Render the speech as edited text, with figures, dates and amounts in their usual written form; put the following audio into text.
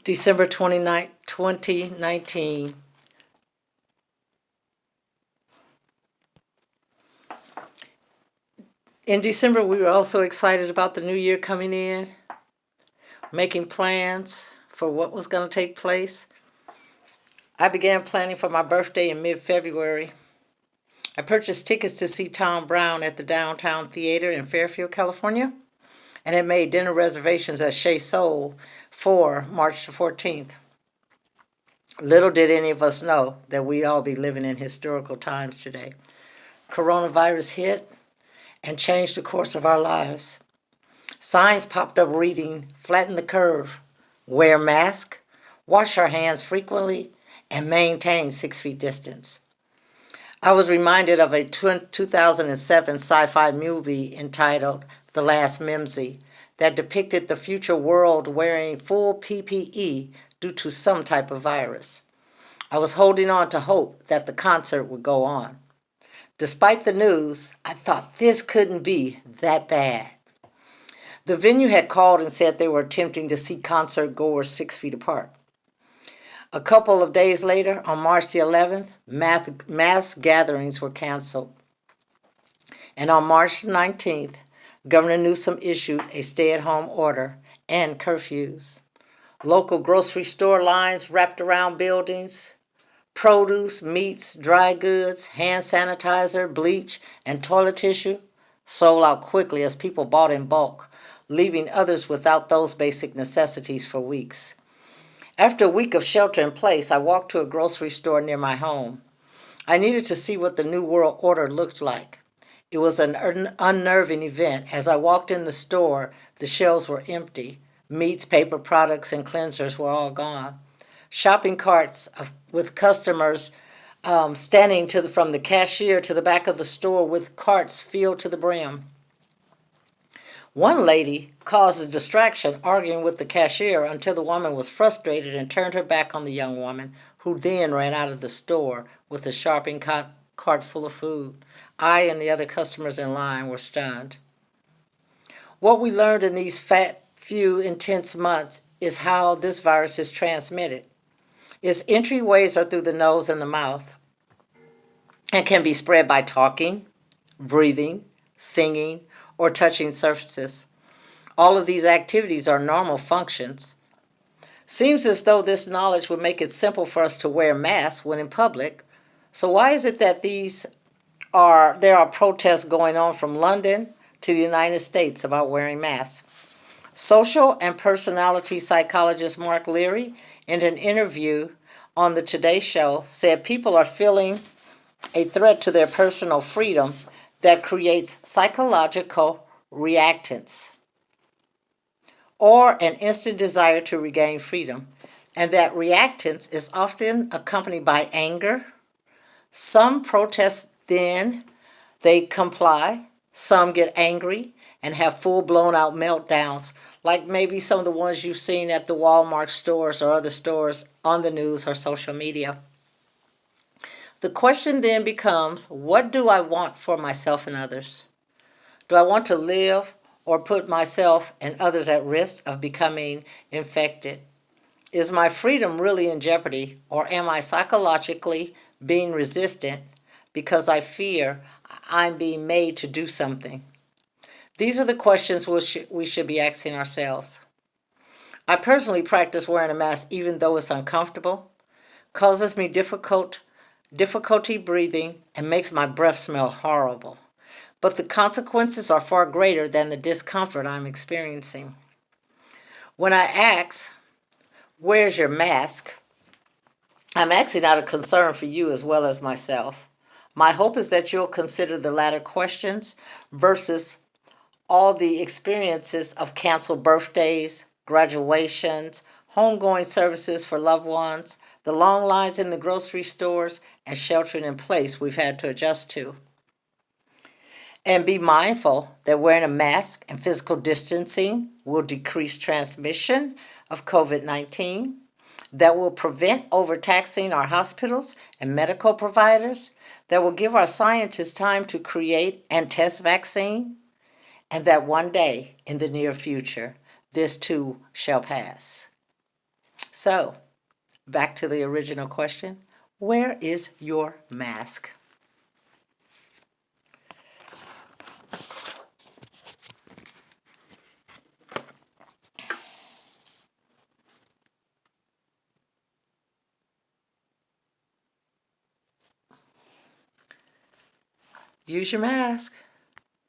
December 29, 2019. In December, we were also excited about the new year coming in, making plans for what was going to take place. I began planning for my birthday in mid-February. I purchased tickets to see Tom Brown at the Downtown Theater in Fairfield, California, and had made dinner reservations at Chez Soul for March the 14th. Little did any of us know that we'd all be living in historical times today. Coronavirus hit and changed the course of our lives. Signs popped up reading, "Flatten the curve, wear mask, wash our hands frequently, and maintain 6 feet distance." I was reminded of a 2007 sci-fi movie entitled The Last Mimsy that depicted the future world wearing full PPE due to some type of virus. I was holding on to hope that the concert would go on. Despite the news, I thought this couldn't be that bad. The venue had called and said they were attempting to seat concert goers 6 feet apart. A couple of days later, on March the 11th, mass gatherings were canceled. And on March 19th, Governor Newsom issued a stay-at-home order and curfews. Local grocery store lines wrapped around buildings. Produce, meats, dry goods, hand sanitizer, bleach, and toilet tissue sold out quickly as people bought in bulk, leaving others without those basic necessities for weeks. After a week of shelter in place, I walked to a grocery store near my home. I needed to see what the New World Order looked like. It was an unnerving event. As I walked in the store, the shelves were empty. Meats, paper products, and cleansers were all gone. Shopping carts with customers standing from the cashier to the back of the store with carts filled to the brim. One lady caused a distraction arguing with the cashier until the woman was frustrated and turned her back on the young woman, who then ran out of the store with a shopping cart full of food. I and the other customers in line were stunned. What we learned in these few intense months is how this virus is transmitted. Its entryways are through the nose and the mouth and can be spread by talking, breathing, singing, or touching surfaces. All of these activities are normal functions. Seems as though this knowledge would make it simple for us to wear masks when in public. So why is it that there are protests going on from London to the United States about wearing masks? Social and personality psychologist Mark Leary, in an interview on the Today Show, said people are feeling a threat to their personal freedom that creates psychological reactance or an instant desire to regain freedom, and that reactance is often accompanied by anger. Some protest, then they comply. Some get angry and have full blown out meltdowns, like maybe some of the ones you've seen at the Walmart stores or other stores on the news or social media. The question then becomes, what do I want for myself and others? Do I want to live or put myself and others at risk of becoming infected? Is my freedom really in jeopardy, or am I psychologically being resistant because I fear I'm being made to do something? These are the questions we should be asking ourselves. I personally practice wearing a mask even though it's uncomfortable, causes me difficulty breathing, and makes my breath smell horrible. But the consequences are far greater than the discomfort I'm experiencing. When I ask, "Where's your mask?" I'm asking out of concern for you as well as myself. My hope is that you'll consider the latter questions versus all the experiences of canceled birthdays, graduations, homegoing services for loved ones, the long lines in the grocery stores, and sheltering in place we've had to adjust to. And be mindful that wearing a mask and physical distancing will decrease transmission of COVID-19, that will prevent overtaxing our hospitals and medical providers, that will give our scientists time to create and test vaccine, and that one day in the near future, this too shall pass. So, back to the original question. Where is your mask? Use your mask.